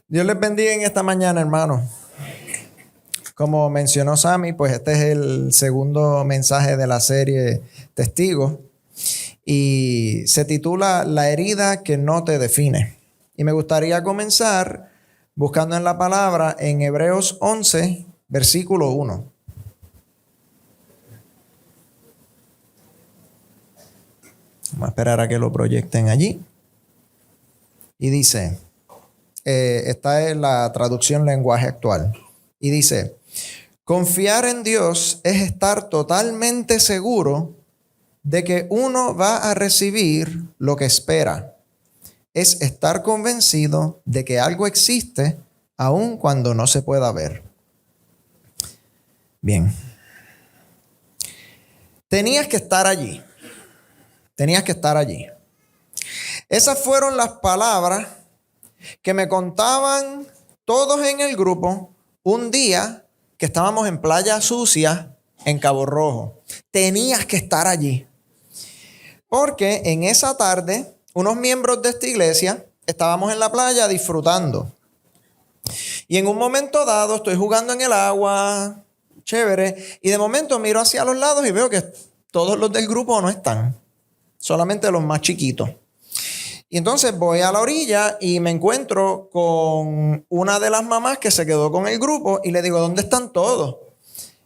Dios les bendiga en esta mañana, hermanos. Como mencionó Sammy, pues este es el segundo mensaje de la serie Testigos y se titula La herida que no te define. Y me gustaría comenzar buscando en la palabra en Hebreos 11, versículo 1. Vamos a esperar a que lo proyecten allí. Y dice, esta es la traducción lenguaje actual. Y dice, confiar en Dios es estar totalmente seguro de que uno va a recibir lo que espera. Es estar convencido de que algo existe aun cuando no se pueda ver. Bien. Tenías que estar allí. Tenías que estar allí. Esas fueron las palabras que me contaban todos en el grupo un día que estábamos en Playa Sucia en Cabo Rojo. Tenías que estar allí. Porque en esa tarde, unos miembros de esta iglesia estábamos en la playa disfrutando. Y en un momento dado estoy jugando en el agua, chévere, y de momento miro hacia los lados y veo que todos los del grupo no están. Solamente los más chiquitos. Y entonces voy a la orilla y me encuentro con una de las mamás que se quedó con el grupo y le digo, ¿dónde están todos?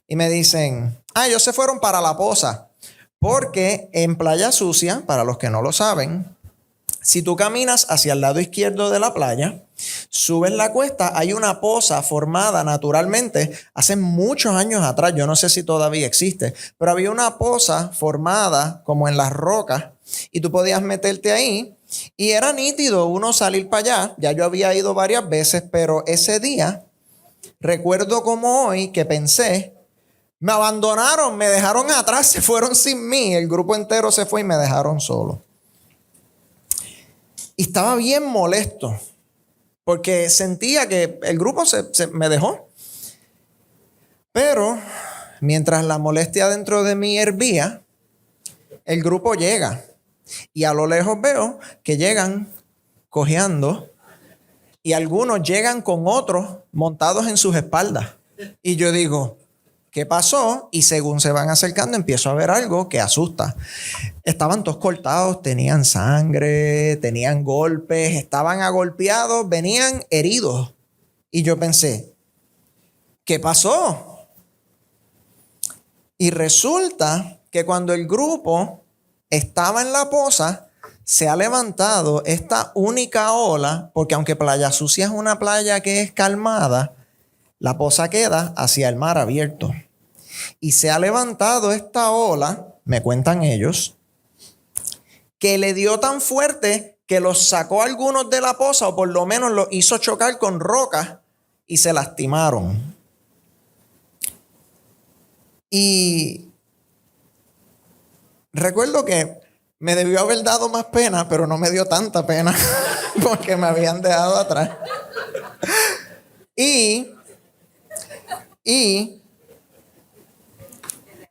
Y me dicen, ellos se fueron para La Poza. Porque en Playa Sucia, para los que no lo saben, si tú caminas hacia el lado izquierdo de la playa, subes la cuesta, hay una poza formada naturalmente hace muchos años atrás, yo no sé si todavía existe, pero había una poza formada como en las rocas y tú podías meterte ahí y era nítido uno salir para allá. Ya yo había ido varias veces, pero ese día recuerdo como hoy que pensé, me abandonaron, me dejaron atrás, se fueron sin mí, el grupo entero se fue y me dejaron solo. Y estaba bien molesto porque sentía que el grupo se me dejó. Pero mientras la molestia dentro de mí hervía, el grupo llega. Y a lo lejos veo que llegan cojeando y algunos llegan con otros montados en sus espaldas. Y yo digo, ¿qué pasó? Y según se van acercando empiezo a ver algo que asusta. Estaban todos cortados, tenían sangre, tenían golpes, estaban agolpeados, venían heridos. Y yo pensé, ¿qué pasó? Y resulta que cuando el grupo estaba en la poza, se ha levantado esta única ola, porque aunque Playa Sucia es una playa que es calmada, la poza queda hacia el mar abierto. Y se ha levantado esta ola, me cuentan ellos, que le dio tan fuerte que los sacó algunos de la poza, o por lo menos los hizo chocar con rocas y se lastimaron. Y recuerdo que me debió haber dado más pena, pero no me dio tanta pena porque me habían dejado atrás. Y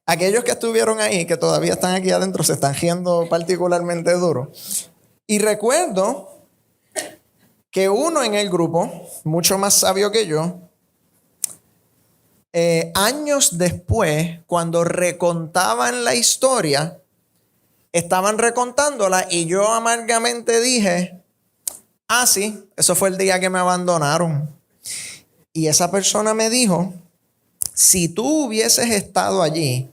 aquellos que estuvieron ahí, que todavía están aquí adentro, se están riendo particularmente duro. Y recuerdo que uno en el grupo, mucho más sabio que yo, años después, cuando recontaban la historia, estaban recontándola y yo amargamente dije, sí, eso fue el día que me abandonaron. Y esa persona me dijo, si tú hubieses estado allí,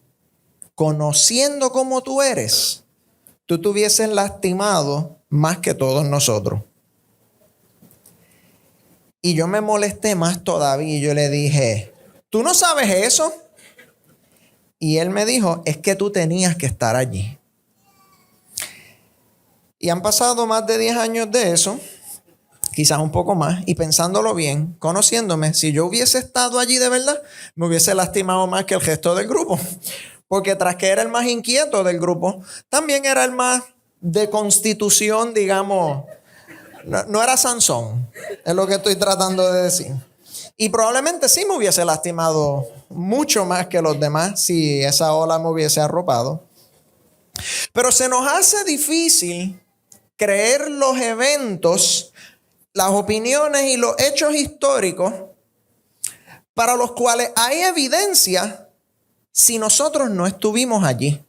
conociendo cómo tú eres, tú te hubieses lastimado más que todos nosotros. Y yo me molesté más todavía y yo le dije, ¿tú no sabes eso? Y él me dijo, es que tú tenías que estar allí. Y han pasado más de 10 años de eso, quizás un poco más, y pensándolo bien, conociéndome, si yo hubiese estado allí de verdad, me hubiese lastimado más que el resto del grupo. Porque tras que era el más inquieto del grupo, también era el más de constitución, digamos, no era Sansón, es lo que estoy tratando de decir. Y probablemente sí me hubiese lastimado mucho más que los demás si esa ola me hubiese arropado. Pero se nos hace difícil creer los eventos las opiniones y los hechos históricos para los cuales hay evidencia si nosotros no estuvimos allí.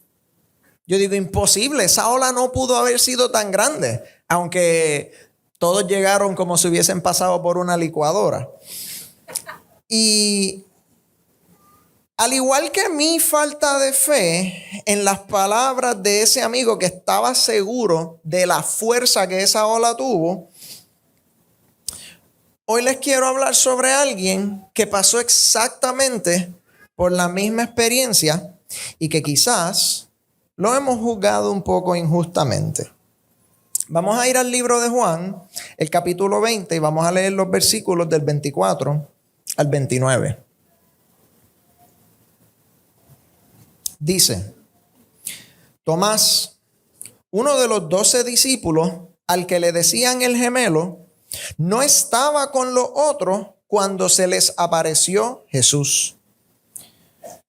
Yo digo, imposible, esa ola no pudo haber sido tan grande, aunque todos llegaron como si hubiesen pasado por una licuadora. Y al igual que mi falta de fe en las palabras de ese amigo que estaba seguro de la fuerza que esa ola tuvo, hoy les quiero hablar sobre alguien que pasó exactamente por la misma experiencia y que quizás lo hemos juzgado un poco injustamente. Vamos a ir al libro de Juan, el capítulo 20, y vamos a leer los versículos del 24 al 29. Dice: Tomás, uno de los 12 discípulos, al que le decían el gemelo, no estaba con los otros cuando se les apareció Jesús.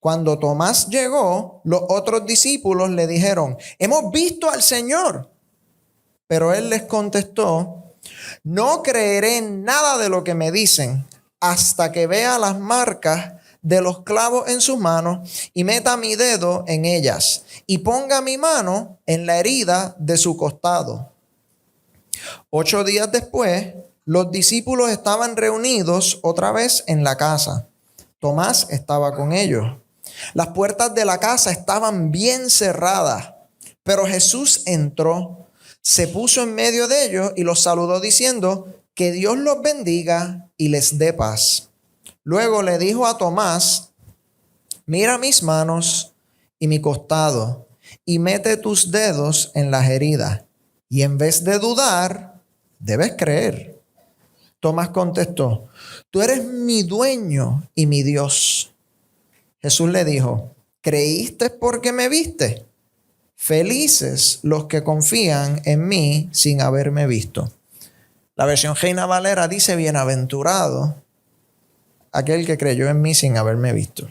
Cuando Tomás llegó, los otros discípulos le dijeron: hemos visto al Señor. Pero él les contestó: no creeré en nada de lo que me dicen hasta que vea las marcas de los clavos en sus manos y meta mi dedo en ellas y ponga mi mano en la herida de su costado. 8 días después, los discípulos estaban reunidos otra vez en la casa. Tomás estaba con ellos. Las puertas de la casa estaban bien cerradas, pero Jesús entró, se puso en medio de ellos y los saludó diciendo: que Dios los bendiga y les dé paz. Luego le dijo a Tomás: mira mis manos y mi costado, y mete tus dedos en las heridas, y en vez de dudar, debes creer. Tomás contestó: tú eres mi dueño y mi Dios. Jesús le dijo: ¿creíste porque me viste? Felices los que confían en mí sin haberme visto. La versión Reina Valera dice: bienaventurado aquel que creyó en mí sin haberme visto.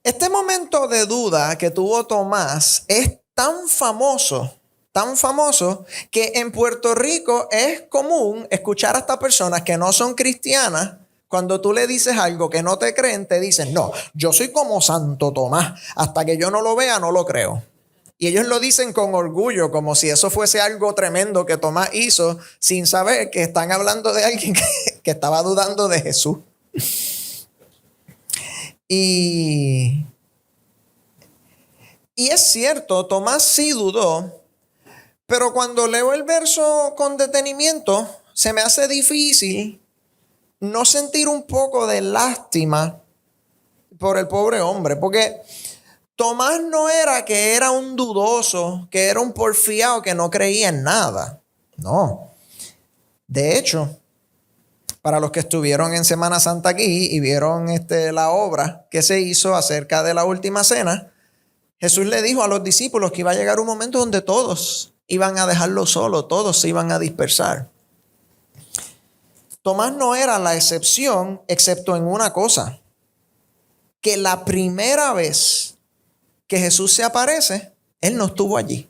Este momento de duda que tuvo Tomás es tan famoso, que en Puerto Rico es común escuchar hasta personas que no son cristianas. Cuando tú le dices algo que no te creen, te dicen: no, yo soy como Santo Tomás, hasta que yo no lo vea, no lo creo. Y ellos lo dicen con orgullo, como si eso fuese algo tremendo que Tomás hizo, sin saber que están hablando de alguien que estaba dudando de Jesús. Y es cierto, Tomás sí dudó, pero cuando leo el verso con detenimiento, se me hace difícil no sentir un poco de lástima por el pobre hombre, porque Tomás no era que era un dudoso, que era un porfiado que no creía en nada. No. De hecho, para los que estuvieron en Semana Santa aquí y vieron la obra que se hizo acerca de la última cena, Jesús le dijo a los discípulos que iba a llegar un momento donde todos iban a dejarlo solo, todos se iban a dispersar. Tomás no era la excepción, excepto en una cosa: que la primera vez que Jesús se aparece, él no estuvo allí.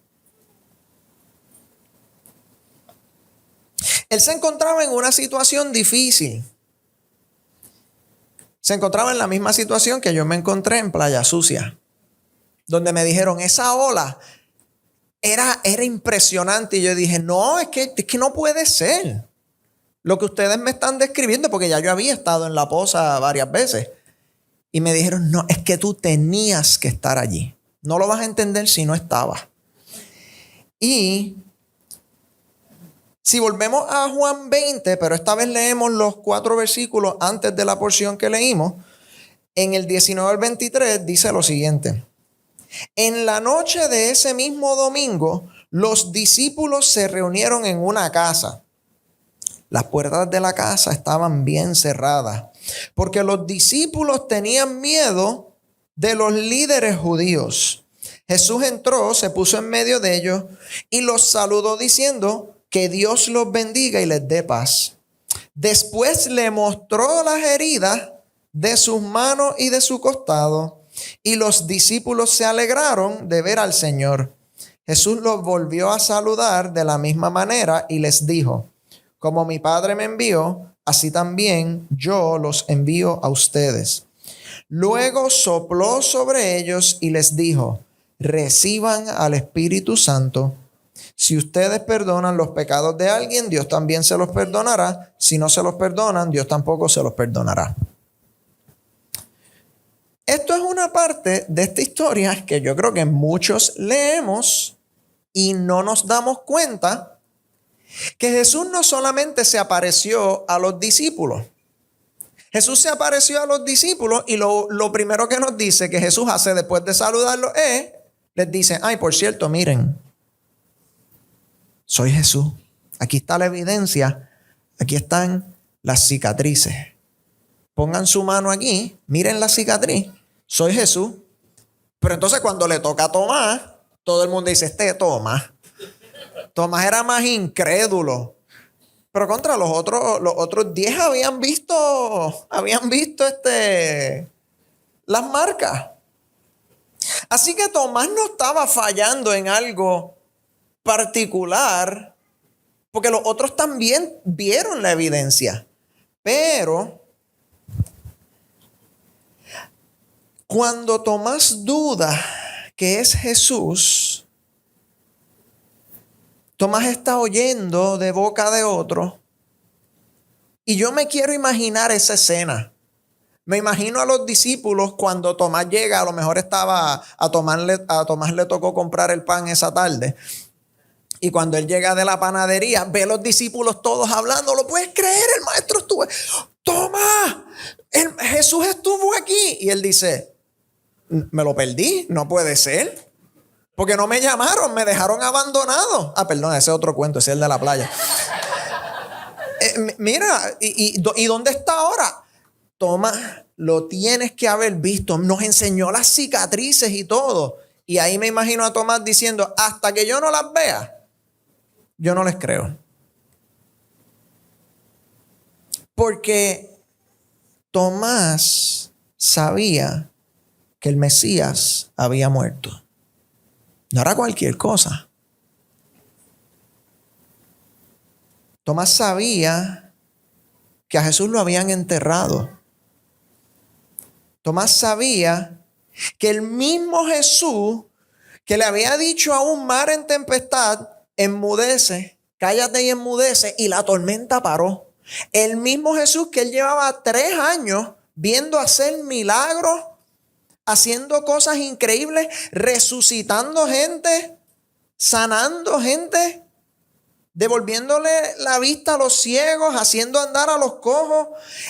Él se encontraba en una situación difícil. Se encontraba en la misma situación que yo me encontré en Playa Sucia, donde me dijeron: esa ola era impresionante. Y yo dije: no, es que no puede ser lo que ustedes me están describiendo, porque ya yo había estado en La Poza varias veces. Y me dijeron: no, es que tú tenías que estar allí. No lo vas a entender si no estabas. Y si volvemos a Juan 20, pero esta vez leemos los 4 versículos antes de la porción que leímos, en el 19 al 23 dice lo siguiente: en la noche de ese mismo domingo, los discípulos se reunieron en una casa. Las puertas de la casa estaban bien cerradas, porque los discípulos tenían miedo de los líderes judíos. Jesús entró, se puso en medio de ellos y los saludó diciendo: que Dios los bendiga y les dé paz. Después le mostró las heridas de sus manos y de su costado, y los discípulos se alegraron de ver al Señor. Jesús los volvió a saludar de la misma manera y les dijo: como mi Padre me envió, así también yo los envío a ustedes. Luego sopló sobre ellos y les dijo: reciban al Espíritu Santo. Si ustedes perdonan los pecados de alguien, Dios también se los perdonará. Si no se los perdonan, Dios tampoco se los perdonará. Esto es una parte de esta historia que yo creo que muchos leemos y no nos damos cuenta que Jesús no solamente se apareció a los discípulos. Jesús se apareció a los discípulos y lo primero que nos dice que Jesús hace después de saludarlos les dice: ay, por cierto, miren, soy Jesús. Aquí está la evidencia. Aquí están las cicatrices. Pongan su mano aquí, miren la cicatriz. Soy Jesús. Pero entonces cuando le toca a Tomás, todo el mundo dice: Tomás. Tomás era más incrédulo. Pero contra los otros 10 habían visto las marcas. Así que Tomás no estaba fallando en algo particular, porque los otros también vieron la evidencia. Pero cuando Tomás duda que es Jesús, Tomás está oyendo de boca de otro. Y yo me quiero imaginar esa escena. Me imagino a los discípulos cuando Tomás llega. A lo mejor a Tomás le tocó comprar el pan esa tarde. Y cuando él llega de la panadería, ve a los discípulos todos hablando. ¿Lo puedes creer? El maestro estuvo. Tomás, Jesús estuvo aquí. Y él dice: me lo perdí, no puede ser. Porque no me llamaron, me dejaron abandonado. Perdón, ese es otro cuento, ese es el de la playa. Mira, ¿y dónde está ahora? Tomás, lo tienes que haber visto. Nos enseñó las cicatrices y todo. Y ahí me imagino a Tomás diciendo: hasta que yo no las vea, yo no les creo. Porque Tomás sabía que el Mesías había muerto. No era cualquier cosa. Tomás sabía que a Jesús lo habían enterrado. Tomás sabía que el mismo Jesús que le había dicho a un mar en tempestad: enmudece, cállate y enmudece, y la tormenta paró. El mismo Jesús que él llevaba 3 años viendo hacer milagros, haciendo cosas increíbles, resucitando gente, sanando gente, devolviéndole la vista a los ciegos, haciendo andar a los cojos.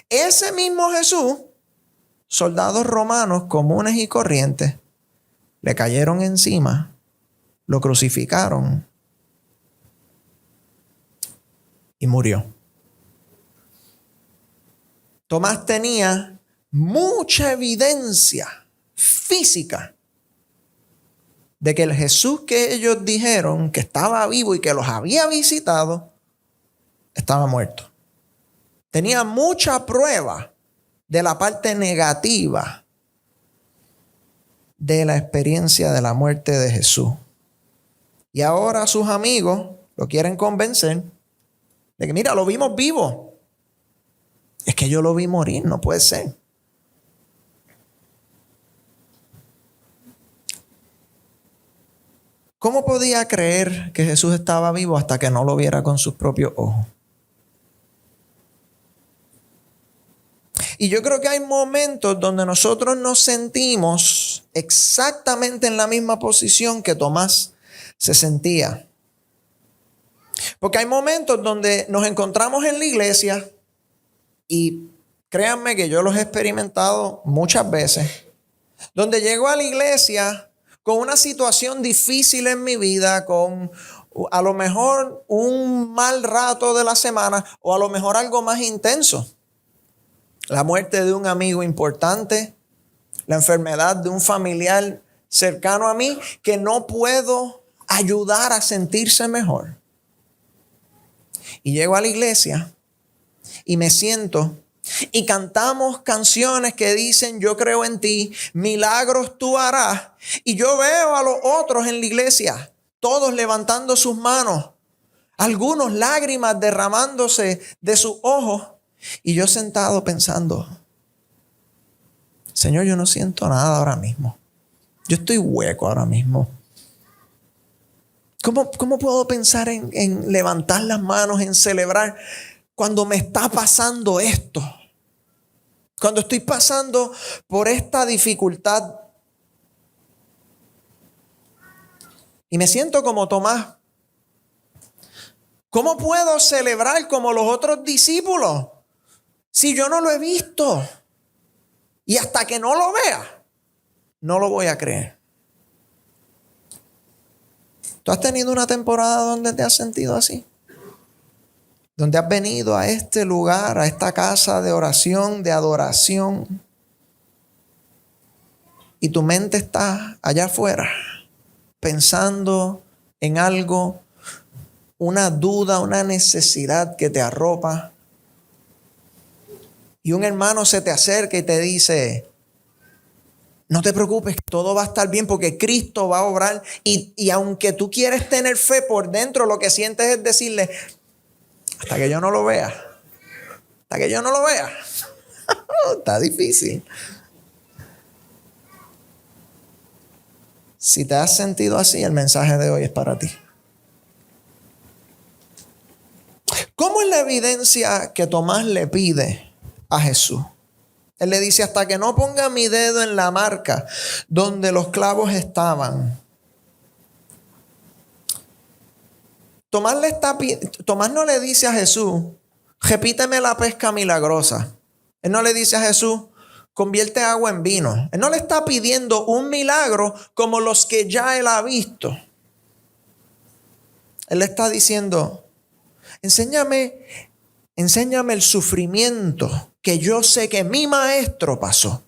Ese mismo Jesús, soldados romanos comunes y corrientes le cayeron encima, lo crucificaron y murió. Tomás tenía mucha evidencia física de que el Jesús que ellos dijeron que estaba vivo y que los había visitado estaba muerto. Tenía mucha prueba de la parte negativa de la experiencia de la muerte de Jesús. Y ahora sus amigos lo quieren convencer de que: mira, lo vimos vivo. Es que yo lo vi morir, no puede ser. ¿Cómo podía creer que Jesús estaba vivo hasta que no lo viera con sus propios ojos? Y yo creo que hay momentos donde nosotros nos sentimos exactamente en la misma posición que Tomás se sentía. Porque hay momentos donde nos encontramos en la iglesia, y créanme que yo los he experimentado muchas veces, donde llego a la iglesia con una situación difícil en mi vida, con a lo mejor un mal rato de la semana, o a lo mejor algo más intenso. La muerte de un amigo importante, la enfermedad de un familiar cercano a mí que no puedo ayudar a sentirse mejor. Y llego a la iglesia y me siento y cantamos canciones que dicen: yo creo en ti, milagros tú harás. Y yo veo a los otros en la iglesia, todos levantando sus manos, algunos lágrimas derramándose de sus ojos, y yo sentado pensando, Señor, yo no siento nada ahora mismo. Yo estoy hueco ahora mismo. ¿Cómo puedo pensar en levantar las manos, en celebrar cuando me está pasando esto? Cuando estoy pasando por esta dificultad. Y me siento como Tomás. ¿Cómo puedo celebrar como los otros discípulos si yo no lo he visto? Y hasta que no lo vea, no lo voy a creer. ¿Tú has tenido una temporada donde te has sentido así? Donde has venido a este lugar, a esta casa de oración, de adoración, y tu mente está allá afuera, pensando en algo, una duda, una necesidad que te arropa. Y un hermano se te acerca y te dice, no te preocupes, todo va a estar bien porque Cristo va a obrar. Y aunque tú quieres tener fe por dentro, lo que sientes es decirle, hasta que yo no lo vea. Hasta que yo no lo vea. Está difícil. Si te has sentido así, el mensaje de hoy es para ti. ¿Cómo es la evidencia que Tomás le pide a Jesús? Él le dice, hasta que no ponga mi dedo en la marca donde los clavos estaban. Tomás no le dice a Jesús, repíteme la pesca milagrosa. Él no le dice a Jesús, convierte agua en vino. Él no le está pidiendo un milagro como los que ya él ha visto. Él le está diciendo, enséñame el sufrimiento que yo sé que mi maestro pasó.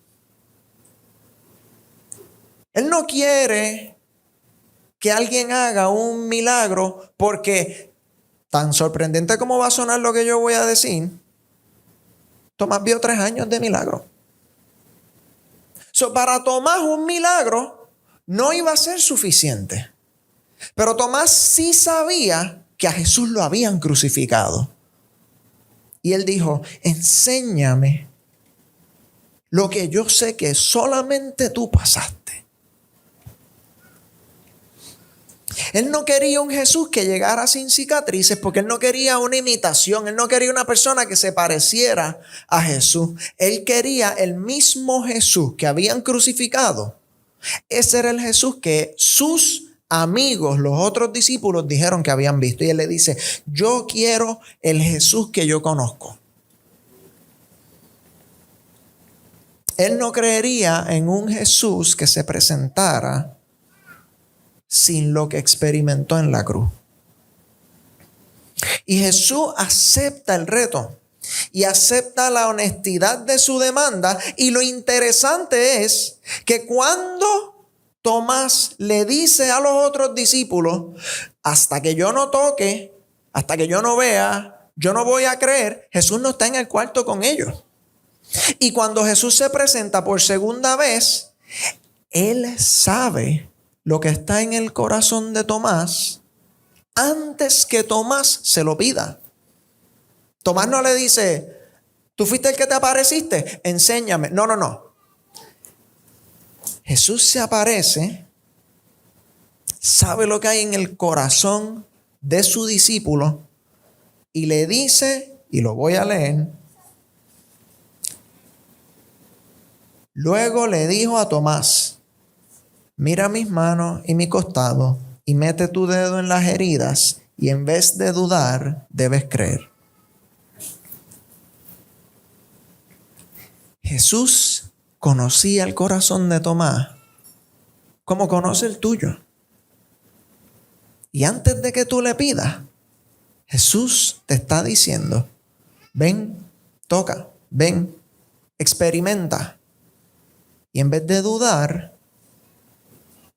Él no quiere que alguien haga un milagro porque, tan sorprendente como va a sonar lo que yo voy a decir, Tomás vio 3 años de milagro. Para Tomás un milagro no iba a ser suficiente. Pero Tomás sí sabía que a Jesús lo habían crucificado. Y él dijo, enséñame lo que yo sé que solamente tú pasaste. Él no quería un Jesús que llegara sin cicatrices porque él no quería una imitación. Él no quería una persona que se pareciera a Jesús. Él quería el mismo Jesús que habían crucificado. Ese era el Jesús que sus amigos, los otros discípulos, dijeron que habían visto. Y él le dice, yo quiero el Jesús que yo conozco. Él no creería en un Jesús que se presentara sin lo que experimentó en la cruz. Y Jesús acepta el reto y acepta la honestidad de su demanda. Y lo interesante es que cuando Tomás le dice a los otros discípulos, hasta que yo no toque, hasta que yo no vea, yo no voy a creer, Jesús no está en el cuarto con ellos. Y cuando Jesús se presenta por segunda vez, Él sabe lo que está en el corazón de Tomás antes que Tomás se lo pida. Tomás no le dice, ¿tú fuiste el que te apareciste? Enséñame. No. Jesús se aparece, sabe lo que hay en el corazón de su discípulo y le dice, y lo voy a leer, luego le dijo a Tomás, mira mis manos y mi costado y mete tu dedo en las heridas y en vez de dudar, debes creer. Jesús conocía el corazón de Tomás como conoce el tuyo. Y antes de que tú le pidas, Jesús te está diciendo, ven, toca, ven, experimenta. Y en vez de dudar,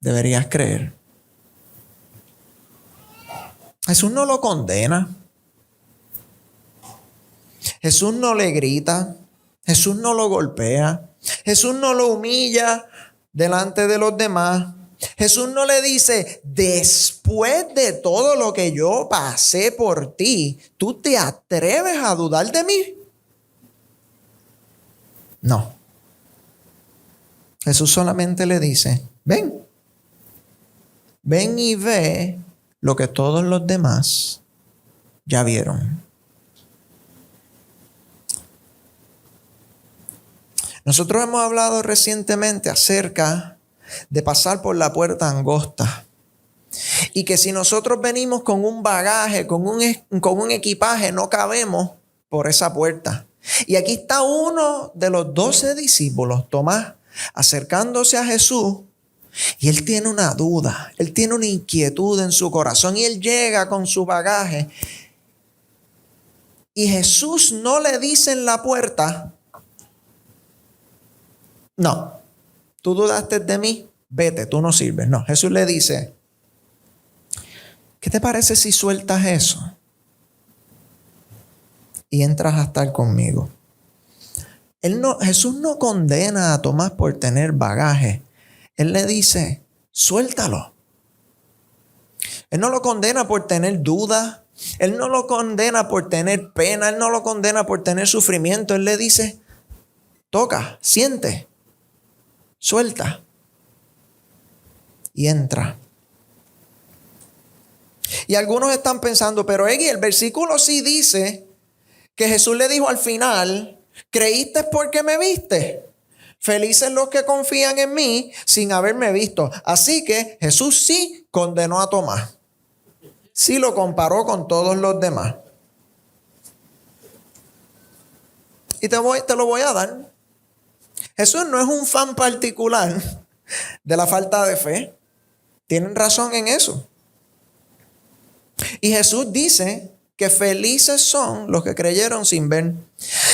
deberías creer. Jesús no lo condena. Jesús no le grita. Jesús no lo golpea. Jesús no lo humilla delante de los demás. Jesús no le dice, después de todo lo que yo pasé por ti, ¿tú te atreves a dudar de mí? No. Jesús solamente le dice, ven y ve lo que todos los demás ya vieron. Nosotros hemos hablado recientemente acerca de pasar por la puerta angosta. Y que si nosotros venimos con un bagaje, con un equipaje, no cabemos por esa puerta. Y aquí está uno de los 12 discípulos, Tomás, acercándose a Jesús. Y él tiene una duda, él tiene una inquietud en su corazón. Y él llega con su bagaje. Y Jesús no le dice en la puerta, no, tú dudaste de mí, vete, tú no sirves. No, Jesús le dice, ¿qué te parece si sueltas eso y entras a estar conmigo? Jesús no condena a Tomás por tener bagaje. Él le dice, suéltalo. Él no lo condena por tener duda. Él no lo condena por tener pena. Él no lo condena por tener sufrimiento. Él le dice, toca, siente, suelta y entra. Y algunos están pensando, pero Egui, el versículo sí dice que Jesús le dijo al final, ¿creíste porque me viste? Felices los que confían en mí sin haberme visto. Así que Jesús sí condenó a Tomás. Sí lo comparó con todos los demás. Y te lo voy a dar. Jesús no es un fan particular de la falta de fe. Tienen razón en eso. Y Jesús dice que felices son los que creyeron sin ver.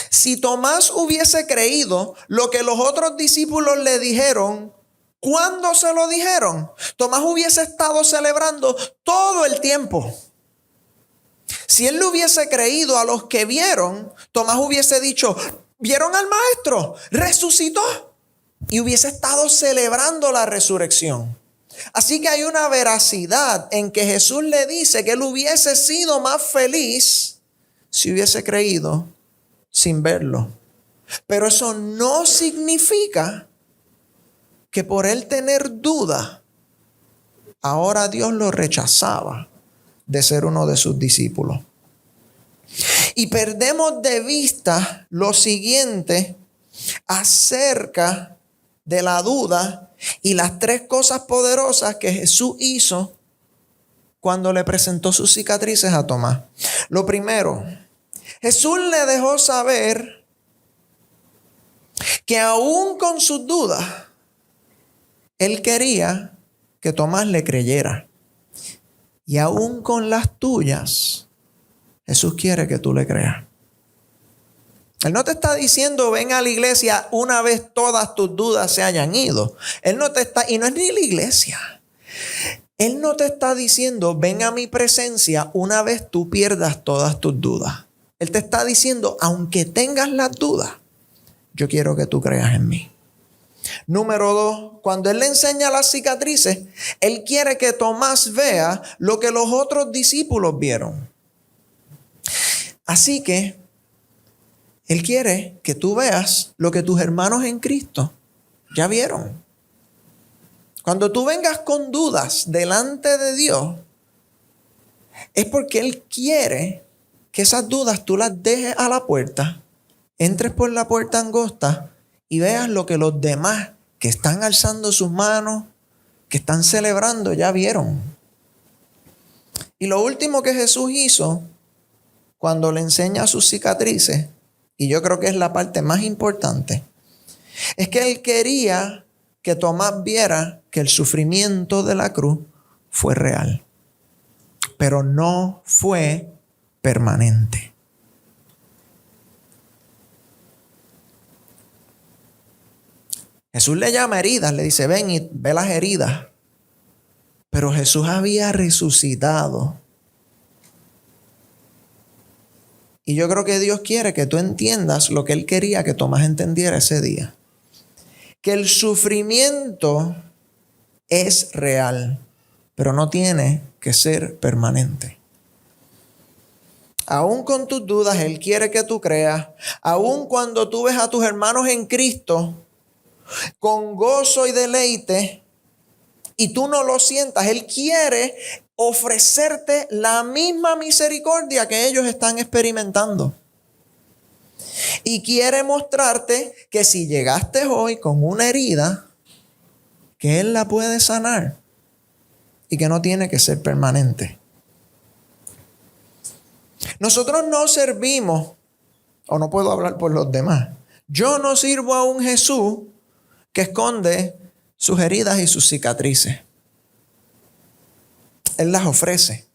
Si Tomás hubiese creído lo que los otros discípulos le dijeron, ¿cuándo se lo dijeron? Tomás hubiese estado celebrando todo el tiempo. Si él le hubiese creído a los que vieron, Tomás hubiese dicho, ¿vieron al maestro? Resucitó. Y hubiese estado celebrando la resurrección. Así que hay una veracidad en que Jesús le dice que él hubiese sido más feliz si hubiese creído sin verlo. Pero eso no significa que por él tener duda, ahora Dios lo rechazaba de ser uno de sus discípulos. Y perdemos de vista lo siguiente acerca de la duda y las 3 cosas poderosas que Jesús hizo cuando le presentó sus cicatrices a Tomás. Lo primero, Jesús le dejó saber que aún con sus dudas, él quería que Tomás le creyera. Y aún con las tuyas, Jesús quiere que tú le creas. Él no te está diciendo, ven a la iglesia una vez todas tus dudas se hayan ido. Él no te está, y no es ni la iglesia. Él no te está diciendo, ven a mi presencia una vez tú pierdas todas tus dudas. Él te está diciendo, aunque tengas las dudas, yo quiero que tú creas en mí. Número 2, cuando él le enseña las cicatrices, él quiere que Tomás vea lo que los otros discípulos vieron. Así que él quiere que tú veas lo que tus hermanos en Cristo ya vieron. Cuando tú vengas con dudas delante de Dios, es porque Él quiere que esas dudas tú las dejes a la puerta, entres por la puerta angosta y veas lo que los demás que están alzando sus manos, que están celebrando, ya vieron. Y lo último que Jesús hizo cuando le enseña sus cicatrices, y yo creo que es la parte más importante, es que él quería que Tomás viera que el sufrimiento de la cruz fue real, pero no fue permanente. Jesús le llama heridas, le dice, ven y ve las heridas. Pero Jesús había resucitado. Y yo creo que Dios quiere que tú entiendas lo que Él quería que Tomás entendiera ese día. Que el sufrimiento es real, pero no tiene que ser permanente. Aún con tus dudas, Él quiere que tú creas. Aún cuando tú ves a tus hermanos en Cristo con gozo y deleite y tú no lo sientas, Él quiere ofrecerte la misma misericordia que ellos están experimentando. Y quiere mostrarte que si llegaste hoy con una herida, que Él la puede sanar y que no tiene que ser permanente. Nosotros no servimos, o no puedo hablar por los demás, yo no sirvo a un Jesús que esconde sus heridas y sus cicatrices. Él las ofrece.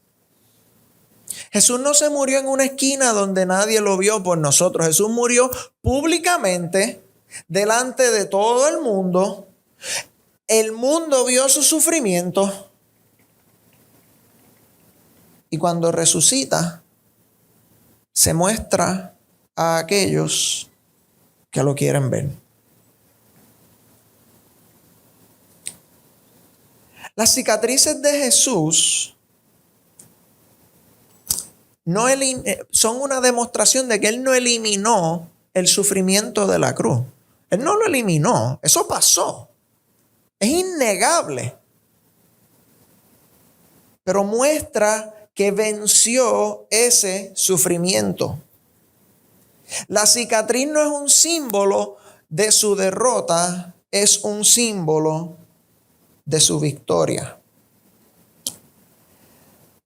Jesús no se murió en una esquina donde nadie lo vio por nosotros. Jesús murió públicamente delante de todo el mundo. El mundo vio su sufrimiento. Y cuando resucita, se muestra a aquellos que lo quieren ver. Las cicatrices de Jesús son una demostración de que Él no eliminó el sufrimiento de la cruz. Él no lo eliminó. Eso pasó. Es innegable. Pero muestra que venció ese sufrimiento. La cicatriz no es un símbolo de su derrota, es un símbolo de su victoria.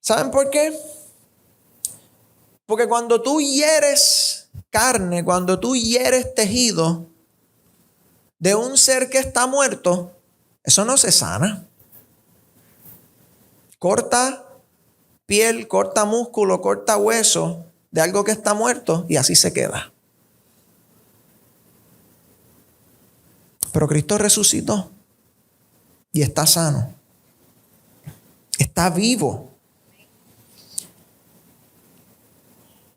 ¿Saben por qué? Porque cuando tú hieres carne, cuando tú hieres tejido de un ser que está muerto, eso no se sana. Corta piel, corta músculo, corta hueso de algo que está muerto y así se queda. Pero Cristo resucitó y está sano. Está vivo.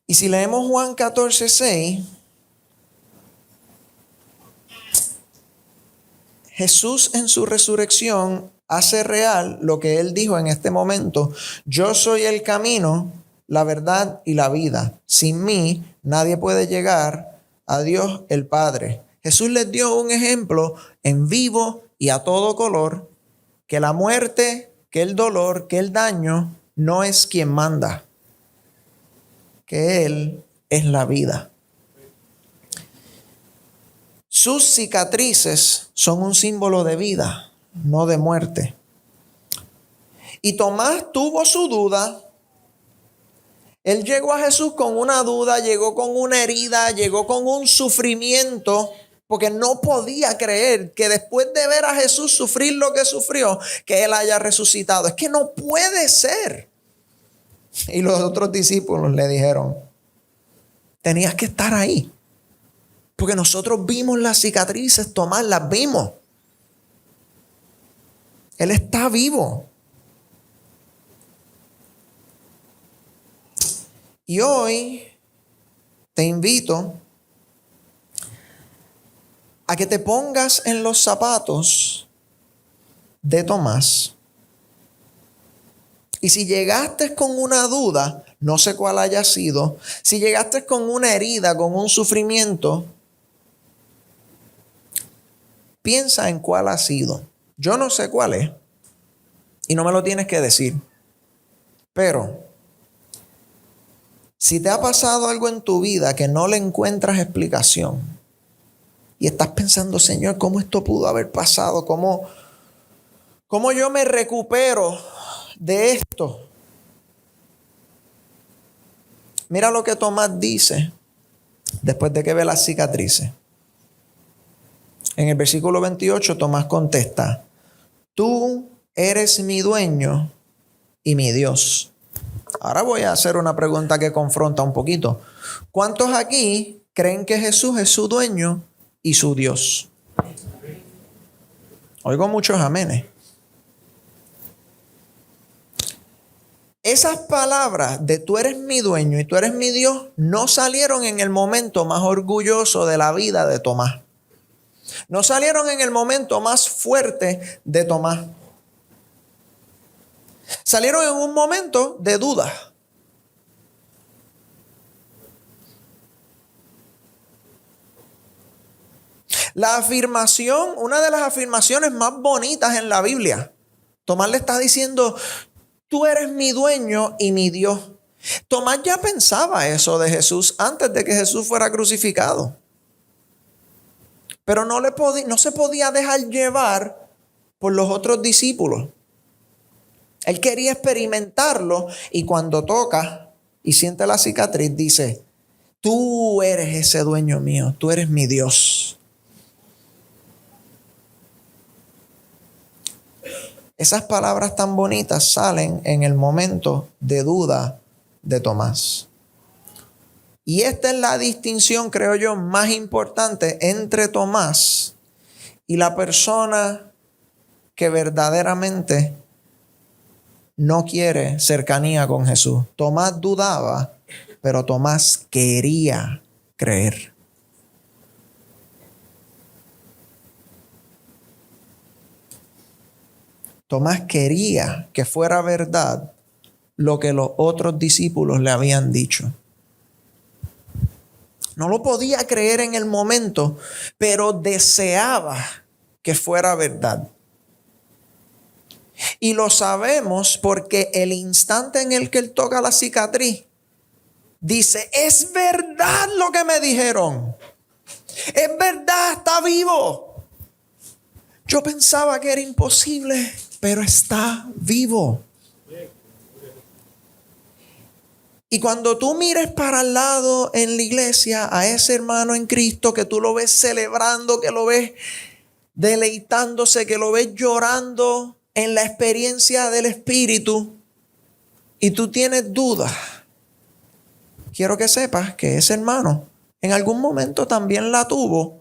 Y si leemos Juan 14:6, Jesús en su resurrección hace real lo que Él dijo en este momento: yo soy el camino, la verdad y la vida. Sin mí nadie puede llegar a Dios el Padre. Jesús les dio un ejemplo en vivo y a todo color, que la muerte, que el dolor, que el daño no es quien manda, que Él es la vida. Sus cicatrices son un símbolo de vida, no de muerte. Y Tomás tuvo su duda. Él llegó a Jesús con una duda, llegó con una herida, llegó con un sufrimiento, porque no podía creer que después de ver a Jesús sufrir lo que sufrió, que Él haya resucitado. Es que no puede ser. Y los otros discípulos le dijeron: tenías que estar ahí, porque nosotros vimos las cicatrices, Tomás, las vimos. Él está vivo. Y hoy te invito a que te pongas en los zapatos de Tomás. Y si llegaste con una duda, no sé cuál haya sido, si llegaste con una herida, con un sufrimiento, piensa en cuál ha sido. Yo no sé cuál es y no me lo tienes que decir. Pero si te ha pasado algo en tu vida que no le encuentras explicación y estás pensando: Señor, ¿cómo esto pudo haber pasado? ¿Cómo yo me recupero de esto? Mira lo que Tomás dice después de que ve las cicatrices. En el versículo 28, Tomás contesta: tú eres mi dueño y mi Dios. Ahora voy a hacer una pregunta que confronta un poquito. ¿Cuántos aquí creen que Jesús es su dueño y su Dios? Oigo muchos amenes. Esas palabras de tú eres mi dueño y tú eres mi Dios no salieron en el momento más orgulloso de la vida de Tomás. No salieron en el momento más fuerte de Tomás. Salieron en un momento de duda. La afirmación, una de las afirmaciones más bonitas en la Biblia, Tomás le está diciendo, tú eres mi dueño y mi Dios. Tomás ya pensaba eso de Jesús antes de que Jesús fuera crucificado. Pero no se podía dejar llevar por los otros discípulos. Él quería experimentarlo y cuando toca y siente la cicatriz dice, tú eres ese dueño mío, tú eres mi Dios. Esas palabras tan bonitas salen en el momento de duda de Tomás. Y esta es la distinción, creo yo, más importante entre Tomás y la persona que verdaderamente no quiere cercanía con Jesús. Tomás dudaba, pero Tomás quería creer. Tomás quería que fuera verdad lo que los otros discípulos le habían dicho. No lo podía creer en el momento, pero deseaba que fuera verdad. Y lo sabemos porque el instante en el que él toca la cicatriz, dice, es verdad lo que me dijeron. Es verdad, está vivo. Yo pensaba que era imposible, pero está vivo. Y cuando tú mires para el lado en la iglesia a ese hermano en Cristo, que tú lo ves celebrando, que lo ves deleitándose, que lo ves llorando en la experiencia del Espíritu, y tú tienes dudas, quiero que sepas que ese hermano en algún momento también la tuvo.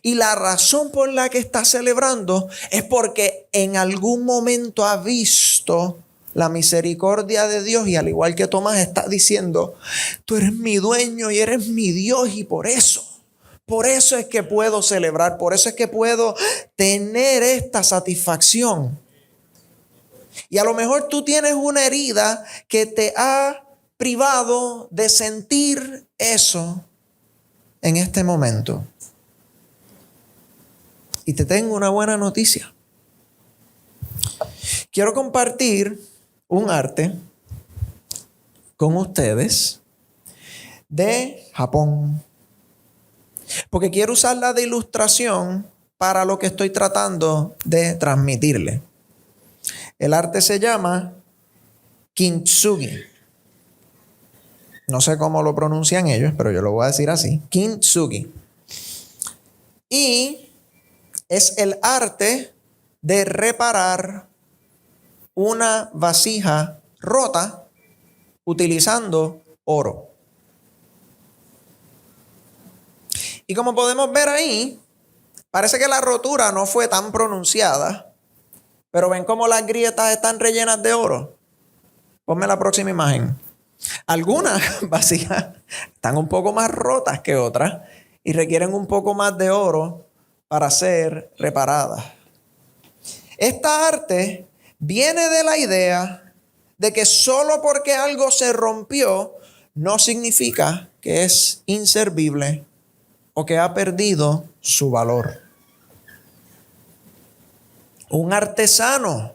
Y la razón por la que está celebrando es porque en algún momento ha visto la misericordia de Dios y al igual que Tomás está diciendo, tú eres mi dueño y eres mi Dios y por eso es que puedo celebrar, por eso es que puedo tener esta satisfacción. Y a lo mejor tú tienes una herida que te ha privado de sentir eso en este momento. Y te tengo una buena noticia. Quiero compartir un arte con ustedes de Japón. Porque quiero usarla de ilustración para lo que estoy tratando de transmitirle. El arte se llama Kintsugi. No sé cómo lo pronuncian ellos, pero yo lo voy a decir así. Kintsugi. Y es el arte de reparar una vasija rota utilizando oro. Y como podemos ver ahí, parece que la rotura no fue tan pronunciada, pero ven cómo las grietas están rellenas de oro. Ponme la próxima imagen. Algunas vasijas están un poco más rotas que otras y requieren un poco más de oro para ser reparadas. Esta arte viene de la idea de que solo porque algo se rompió no significa que es inservible o que ha perdido su valor. Un artesano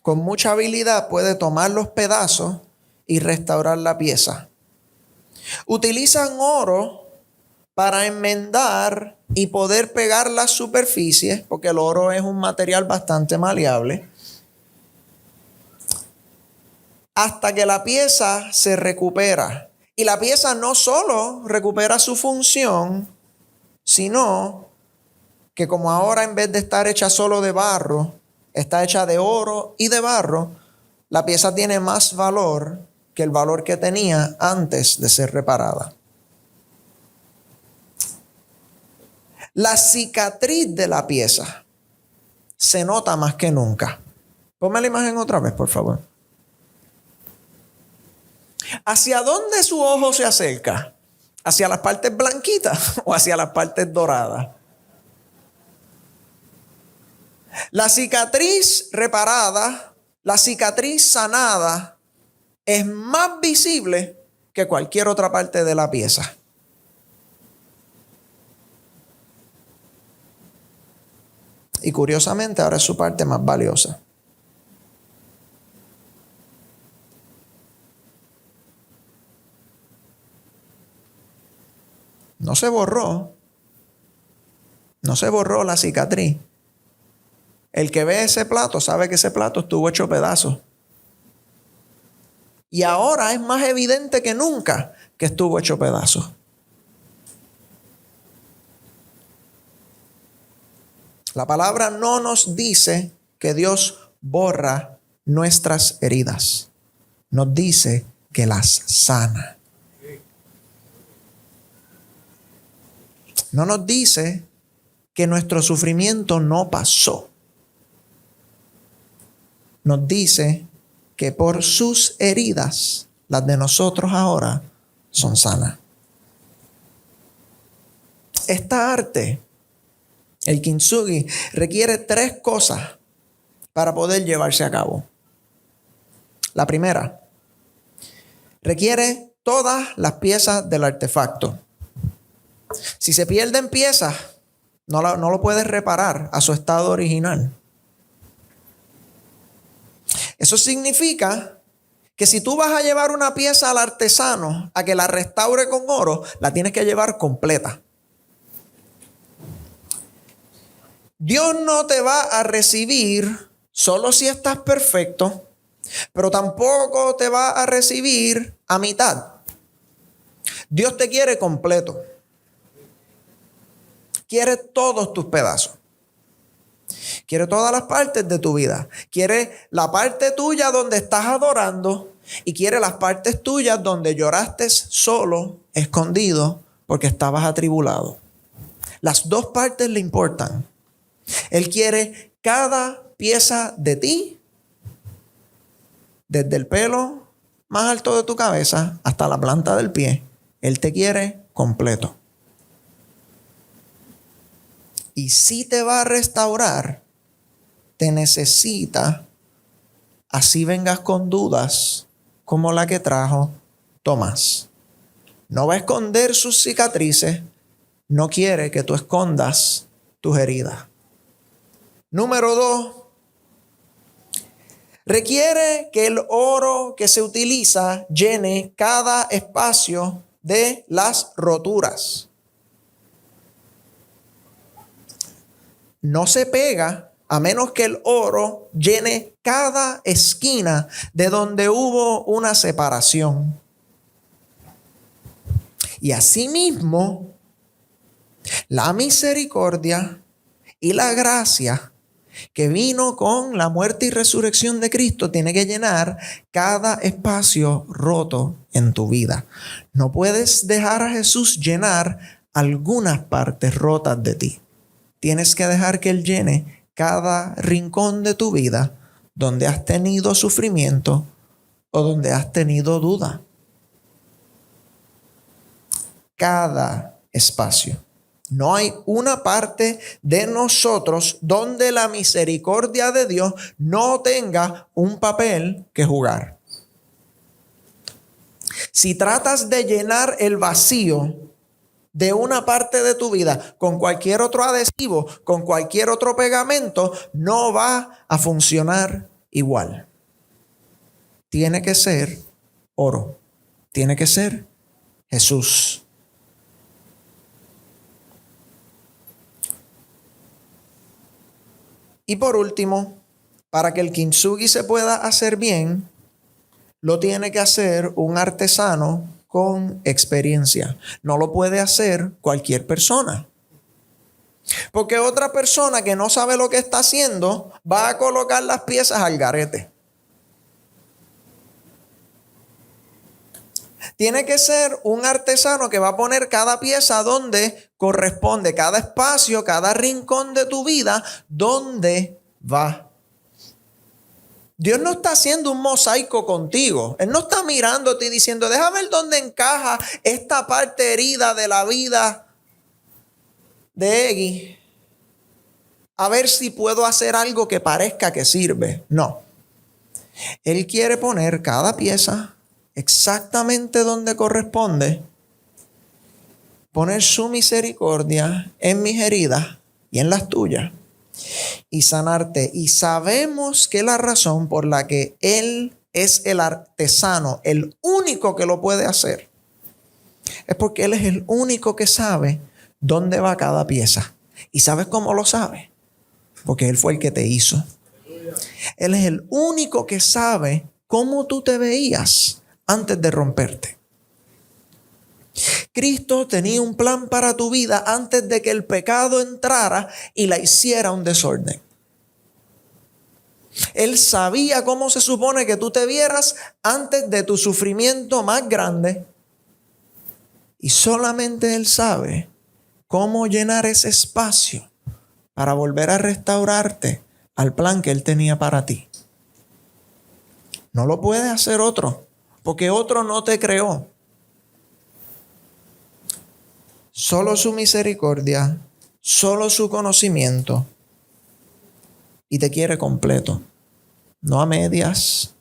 con mucha habilidad puede tomar los pedazos y restaurar la pieza. Utilizan oro para enmendar y poder pegar las superficies, porque el oro es un material bastante maleable, hasta que la pieza se recupera. Y la pieza no solo recupera su función, sino que como ahora en vez de estar hecha solo de barro, está hecha de oro y de barro, la pieza tiene más valor que el valor que tenía antes de ser reparada. La cicatriz de la pieza se nota más que nunca. Ponme la imagen otra vez, por favor. ¿Hacia dónde su ojo se acerca? ¿Hacia las partes blanquitas o hacia las partes doradas? La cicatriz reparada la cicatriz sanada es más visible que cualquier otra parte de la pieza. Y curiosamente ahora es su parte más valiosa. No se borró. No se borró la cicatriz. El que ve ese plato sabe que ese plato estuvo hecho pedazos. Y ahora es más evidente que nunca que estuvo hecho pedazos. La palabra no nos dice que Dios borra nuestras heridas. Nos dice que las sana. No nos dice que nuestro sufrimiento no pasó. Nos dice que por sus heridas, las de nosotros ahora, son sanas. Esta arte, el kintsugi, requiere 3 cosas para poder llevarse a cabo. La primera, requiere todas las piezas del artefacto. Si se pierden piezas, no lo puedes reparar a su estado original. Eso significa que si tú vas a llevar una pieza al artesano a que la restaure con oro, la tienes que llevar completa. Dios no te va a recibir solo si estás perfecto, pero tampoco te va a recibir a mitad. Dios te quiere completo. Quiere todos tus pedazos. Quiere todas las partes de tu vida. Quiere la parte tuya donde estás adorando y quiere las partes tuyas donde lloraste solo, escondido, porque estabas atribulado. Las 2 partes le importan. Él quiere cada pieza de ti, desde el pelo más alto de tu cabeza hasta la planta del pie. Él te quiere completo. Y si te va a restaurar, te necesita, así vengas con dudas como la que trajo Tomás. No va a esconder sus cicatrices, no quiere que tú escondas tus heridas. Número 2, requiere que el oro que se utiliza llene cada espacio de las roturas. No se pega a menos que el oro llene cada esquina de donde hubo una separación. Y asimismo, la misericordia y la gracia que vino con la muerte y resurrección de Cristo tiene que llenar cada espacio roto en tu vida. No puedes dejar a Jesús llenar algunas partes rotas de ti. Tienes que dejar que Él llene cada rincón de tu vida donde has tenido sufrimiento o donde has tenido duda. Cada espacio. No hay una parte de nosotros donde la misericordia de Dios no tenga un papel que jugar. Si tratas de llenar el vacío de una parte de tu vida con cualquier otro adhesivo, con cualquier otro pegamento, no va a funcionar igual. Tiene que ser oro. Tiene que ser Jesús. Y por último, para que el kintsugi se pueda hacer bien, lo tiene que hacer un artesano con experiencia. No lo puede hacer cualquier persona. Porque otra persona que no sabe lo que está haciendo va a colocar las piezas al garete. Tiene que ser un artesano que va a poner cada pieza donde corresponde, cada espacio, cada rincón de tu vida, donde va. Dios no está haciendo un mosaico contigo. Él no está mirándote y diciendo, déjame ver dónde encaja esta parte herida de la vida de Eggy. A ver si puedo hacer algo que parezca que sirve. No. Él quiere poner cada pieza exactamente donde corresponde, poner su misericordia en mis heridas y en las tuyas y sanarte. Y sabemos que la razón por la que Él es el artesano, el único que lo puede hacer, es porque Él es el único que sabe dónde va cada pieza. ¿Y sabes cómo lo sabe? Porque Él fue el que te hizo. Él es el único que sabe cómo tú te veías antes de romperte. Cristo tenía un plan para tu vida antes de que el pecado entrara y la hiciera un desorden. Él sabía cómo se supone que tú te vieras antes de tu sufrimiento más grande. Y solamente Él sabe cómo llenar ese espacio para volver a restaurarte al plan que Él tenía para ti. No lo puede hacer otro, porque otro no te creó. Solo su misericordia, solo su conocimiento, y te quiere completo, no a medias.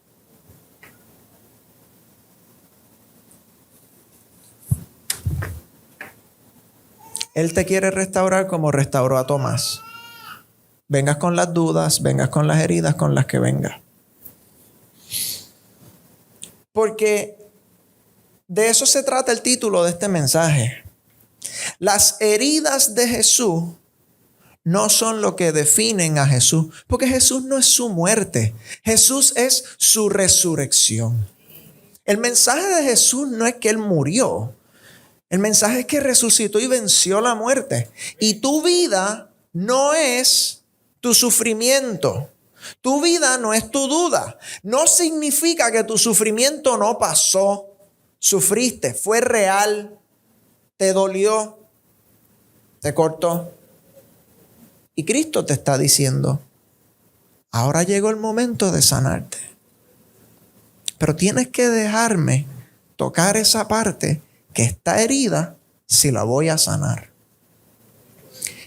Él te quiere restaurar como restauró a Tomás. Vengas con las dudas, vengas con las heridas con las que vengas. Porque de eso se trata el título de este mensaje. Las heridas de Jesús no son lo que definen a Jesús, porque Jesús no es su muerte, Jesús es su resurrección. El mensaje de Jesús no es que Él murió, el mensaje es que resucitó y venció la muerte. Y tu vida no es tu sufrimiento, tu vida no es tu duda. No significa que tu sufrimiento no pasó, sufriste, fue real, te dolió, te cortó. Y Cristo te está diciendo, ahora llegó el momento de sanarte. Pero tienes que dejarme tocar esa parte que está herida si la voy a sanar.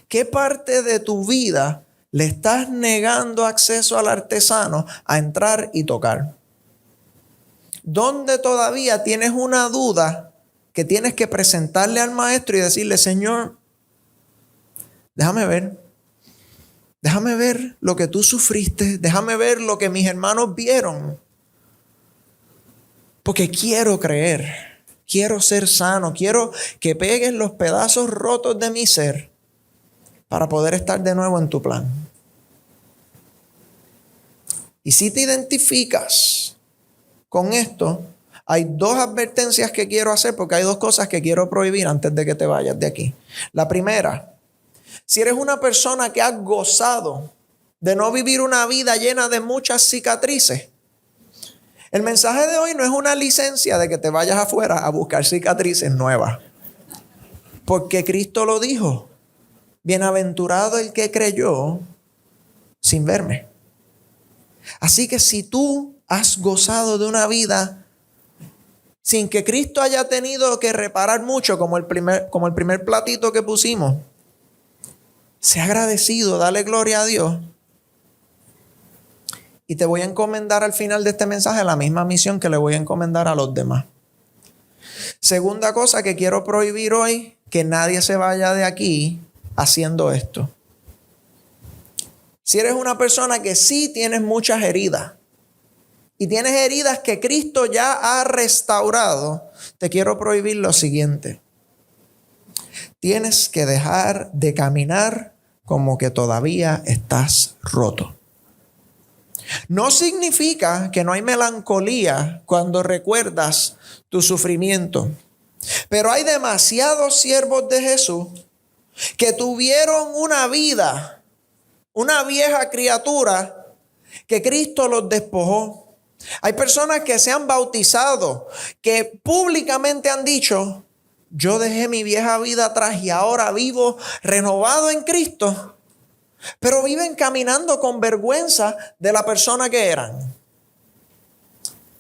¿Qué parte de tu vida le estás negando acceso al artesano a entrar y tocar? ¿Dónde todavía tienes una duda que tienes que presentarle al maestro y decirle, Señor, déjame ver lo que tú sufriste, déjame ver lo que mis hermanos vieron? Porque quiero creer, quiero ser sano, quiero que pegues los pedazos rotos de mi ser para poder estar de nuevo en tu plan. Y si te identificas con esto, hay dos advertencias que quiero hacer porque hay dos cosas que quiero prohibir antes de que te vayas de aquí. La primera, si eres una persona que has gozado de no vivir una vida llena de muchas cicatrices, el mensaje de hoy no es una licencia de que te vayas afuera a buscar cicatrices nuevas. Porque Cristo lo dijo, bienaventurado el que creyó sin verme. Así que si tú has gozado de una vida sin que Cristo haya tenido que reparar mucho, como el primer platito que pusimos, sé agradecido, dale gloria a Dios. Y te voy a encomendar al final de este mensaje la misma misión que le voy a encomendar a los demás. Segunda cosa que quiero prohibir hoy, que nadie se vaya de aquí haciendo esto. Si eres una persona que sí tienes muchas heridas y tienes heridas que Cristo ya ha restaurado, te quiero prohibir lo siguiente. Tienes que dejar de caminar como que todavía estás roto. No significa que no hay melancolía cuando recuerdas tu sufrimiento, pero hay demasiados siervos de Jesús que tuvieron una vida, una vieja criatura que Cristo los despojó. Hay personas que se han bautizado, que públicamente han dicho, yo dejé mi vieja vida atrás y ahora vivo renovado en Cristo. Pero viven caminando con vergüenza de la persona que eran.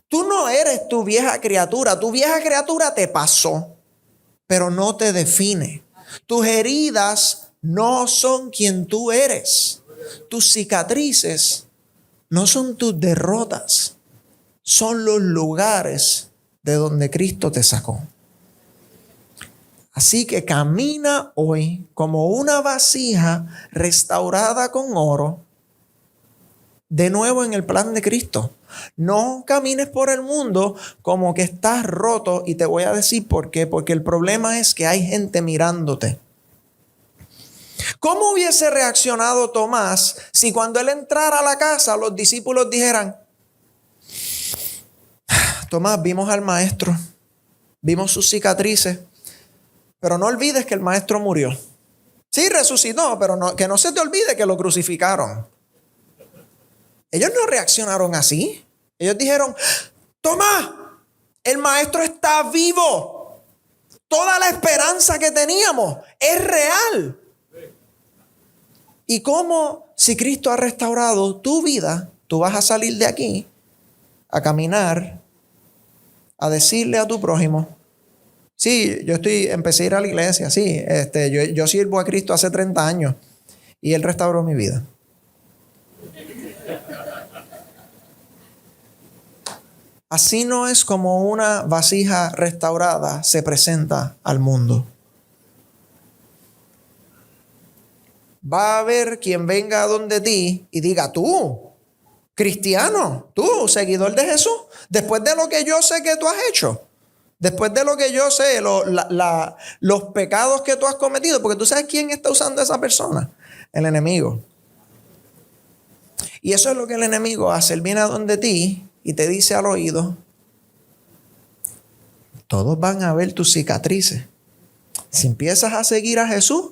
Tú no eres tu vieja criatura. Tu vieja criatura te pasó, pero no te define. Tus heridas no son quien tú eres. Tus cicatrices no son tus derrotas. son los lugares de donde Cristo te sacó. Así que camina hoy como una vasija restaurada con oro, de nuevo en el plan de Cristo. No camines por el mundo como que estás roto, y te voy a decir por qué. Porque el problema es que hay gente mirándote. ¿Cómo hubiese reaccionado Tomás si cuando él entrara a la casa los discípulos dijeran: Tomás, vimos al maestro, vimos sus cicatrices, pero no olvides que el maestro murió. Sí, resucitó, pero que no se te olvide que lo crucificaron. Ellos no reaccionaron así. Ellos dijeron: Tomás, el maestro está vivo. Toda la esperanza que teníamos es real. Y como si Cristo ha restaurado tu vida, tú vas a salir de aquí a caminar, a decirle a tu prójimo: sí, empecé a ir a la iglesia, sí, yo sirvo a Cristo hace 30 años y Él restauró mi vida. Así no es como una vasija restaurada se presenta al mundo. Va a haber quien venga a donde ti y diga: tú, cristiano, tú, seguidor de Jesús, después de lo que yo sé que tú has hecho, después de lo que yo sé, los pecados que tú has cometido, porque tú sabes quién está usando a esa persona, el enemigo. Y eso es lo que el enemigo hace. Él viene a donde ti y te dice al oído: todos van a ver tus cicatrices. Si empiezas a seguir a Jesús,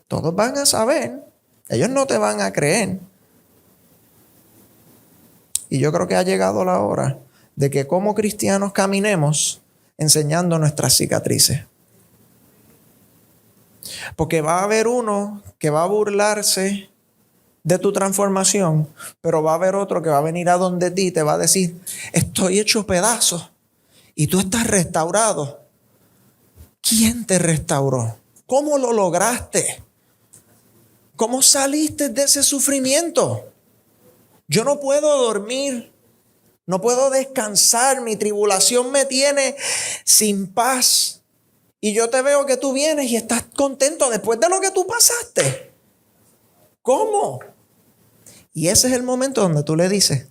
todos van a saber. Ellos no te van a creer. Y yo creo que ha llegado la hora de que como cristianos caminemos enseñando nuestras cicatrices. Porque va a haber uno que va a burlarse de tu transformación, pero va a haber otro que va a venir a donde ti y te va a decir: estoy hecho pedazos y tú estás restaurado. ¿Quién te restauró? ¿Cómo lo lograste? ¿Cómo saliste de ese sufrimiento? Yo no puedo dormir, no puedo descansar, mi tribulación me tiene sin paz. Y yo te veo que tú vienes y estás contento después de lo que tú pasaste. ¿Cómo? Y ese es el momento donde tú le dices: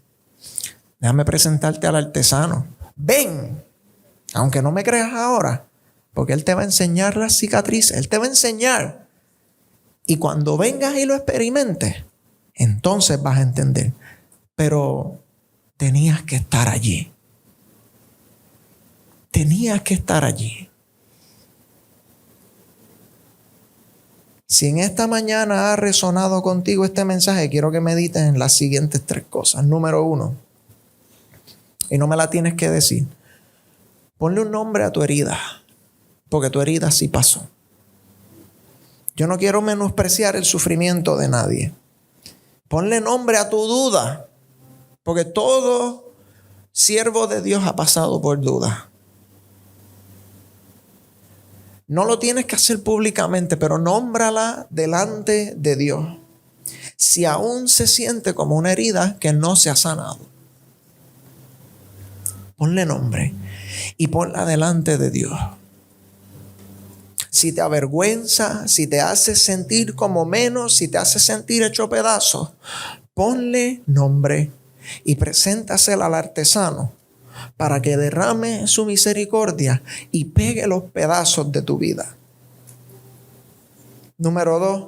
déjame presentarte al artesano. Ven, aunque no me creas ahora, porque él te va a enseñar las cicatrices, él te va a enseñar. Y cuando vengas y lo experimentes, entonces vas a entender. Pero tenías que estar allí. Tenías que estar allí. Si en esta mañana ha resonado contigo este mensaje, quiero que medites en las siguientes 3 cosas. Número 1, y no me la tienes que decir, ponle un nombre a tu herida, porque tu herida sí pasó. Yo no quiero menospreciar el sufrimiento de nadie. Ponle nombre a tu duda, porque todo siervo de Dios ha pasado por duda. No lo tienes que hacer públicamente, pero nómbrala delante de Dios. Si aún se siente como una herida que no se ha sanado, ponle nombre y ponla delante de Dios. Si te avergüenza, si te hace sentir como menos, si te hace sentir hecho pedazos, ponle nombre y preséntasela al artesano para que derrame su misericordia y pegue los pedazos de tu vida. Número 2,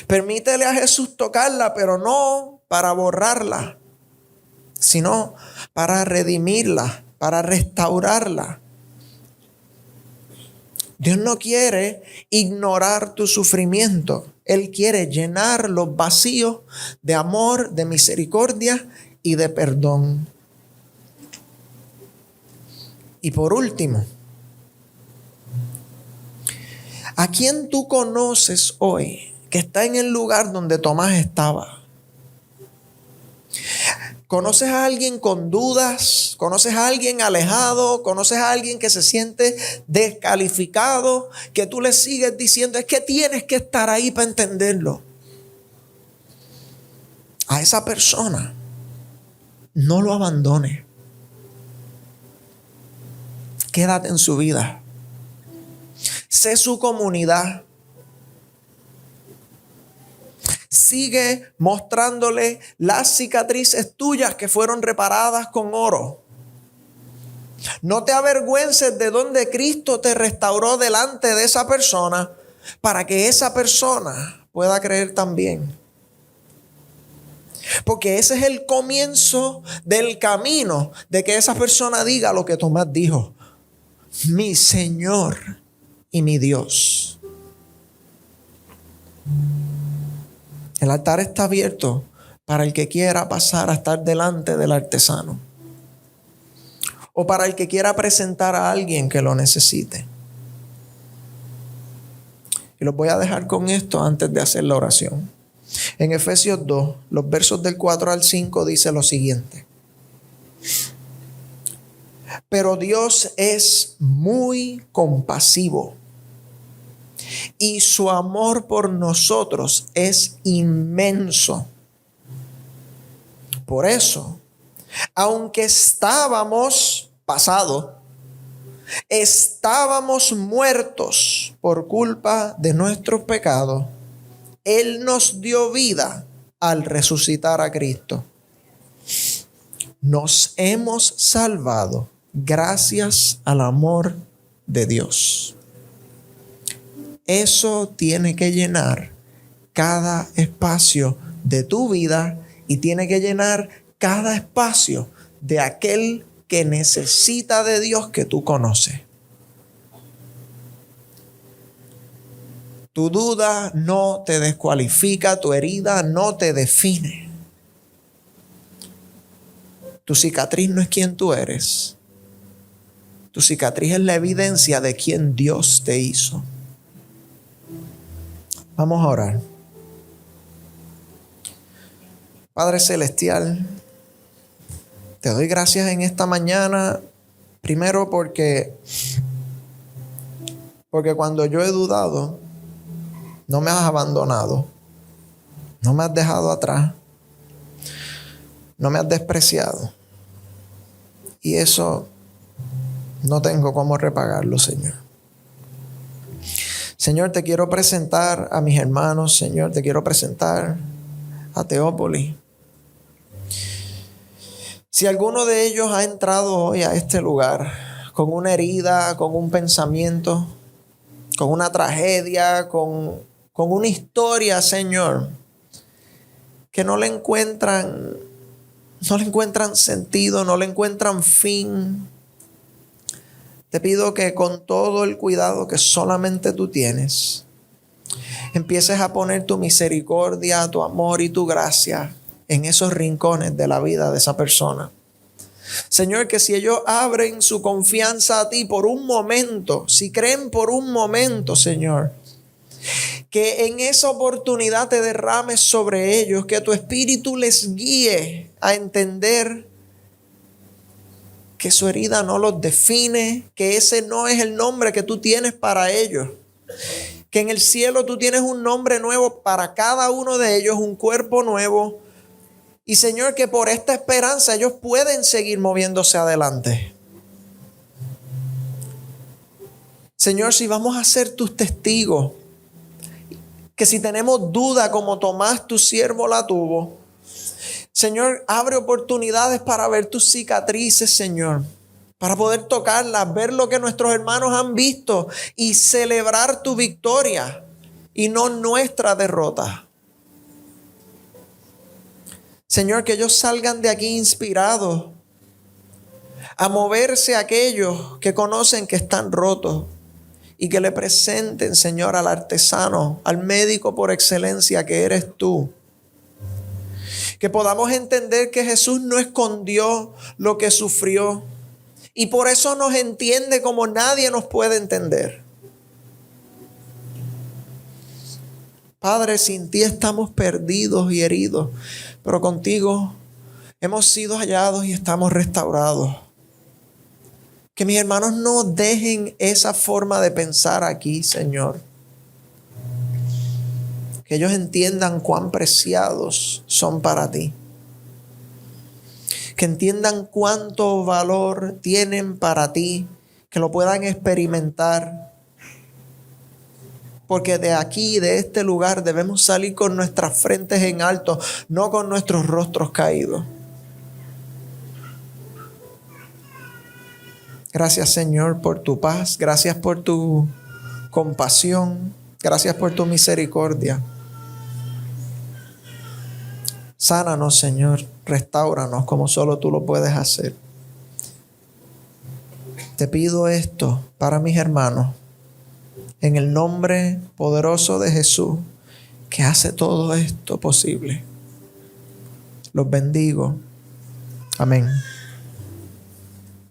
permítele a Jesús tocarla, pero no para borrarla, sino para redimirla, para restaurarla. Dios no quiere ignorar tu sufrimiento. Él quiere llenar los vacíos de amor, de misericordia y de perdón. Y por último, ¿a quién tú conoces hoy que está en el lugar donde Tomás estaba? ¿Conoces a alguien con dudas? ¿Conoces a alguien alejado? ¿Conoces a alguien que se siente descalificado? Que tú le sigues diciendo: es que tienes que estar ahí para entenderlo. A esa persona, no lo abandone. Quédate en su vida. Sé su comunidad. Sigue mostrándole las cicatrices tuyas que fueron reparadas con oro. No te avergüences de donde Cristo te restauró delante de esa persona para que esa persona pueda creer también. Porque ese es el comienzo del camino de que esa persona diga lo que Tomás dijo: mi Señor y mi Dios. El altar está abierto para el que quiera pasar a estar delante del artesano, o para el que quiera presentar a alguien que lo necesite. Y los voy a dejar con esto antes de hacer la oración. En Efesios 2, los versos del 4 al 5 dice lo siguiente: pero Dios es muy compasivo y su amor por nosotros es inmenso. Por eso, aunque estábamos muertos por culpa de nuestros pecados, Él nos dio vida al resucitar a Cristo. Nos hemos salvado gracias al amor de Dios. Eso tiene que llenar cada espacio de tu vida y tiene que llenar cada espacio de aquel que necesita de Dios que tú conoces. Tu duda no te descualifica, tu herida no te define. Tu cicatriz no es quien tú eres. Tu cicatriz es la evidencia de quien Dios te hizo. Vamos a orar. Padre Celestial, te doy gracias en esta mañana, primero porque cuando yo he dudado, no me has abandonado, no me has dejado atrás, no me has despreciado. Y eso no tengo cómo repagarlo, Señor. Señor, te quiero presentar a mis hermanos, Señor, te quiero presentar a Teópolis. Si alguno de ellos ha entrado hoy a este lugar con una herida, con un pensamiento, con una tragedia, con una historia, Señor, que no le encuentran sentido, no le encuentran fin, te pido que con todo el cuidado que solamente tú tienes, empieces a poner tu misericordia, tu amor y tu gracia en esos rincones de la vida de esa persona. Señor, que si ellos abren su confianza a ti por un momento, si creen por un momento, Señor, que en esa oportunidad te derrames sobre ellos, que tu espíritu les guíe a entender que su herida no los define, que ese no es el nombre que tú tienes para ellos, que en el cielo tú tienes un nombre nuevo para cada uno de ellos, un cuerpo nuevo. Y Señor, que por esta esperanza ellos pueden seguir moviéndose adelante. Señor, si vamos a ser tus testigos, que si tenemos duda como Tomás tu siervo la tuvo, Señor, abre oportunidades para ver tus cicatrices, Señor, para poder tocarlas, ver lo que nuestros hermanos han visto y celebrar tu victoria y no nuestra derrota. Señor, que ellos salgan de aquí inspirados a moverse a aquellos que conocen que están rotos y que le presenten, Señor, al artesano, al médico por excelencia que eres tú. Que podamos entender que Jesús no escondió lo que sufrió y por eso nos entiende como nadie nos puede entender. Padre, sin ti estamos perdidos y heridos, pero contigo hemos sido hallados y estamos restaurados. Que mis hermanos no dejen esa forma de pensar aquí, Señor. Que ellos entiendan cuán preciados son para ti. que entiendan cuánto valor tienen para ti, que lo puedan experimentar. Porque de aquí, de este lugar, debemos salir con nuestras frentes en alto, no con nuestros rostros caídos. Gracias, Señor, por tu paz. Gracias por tu compasión. Gracias por tu misericordia. Sánanos, Señor. Restáuranos como solo tú lo puedes hacer. Te pido esto para mis hermanos, en el nombre poderoso de Jesús, que hace todo esto posible. Los bendigo. Amén.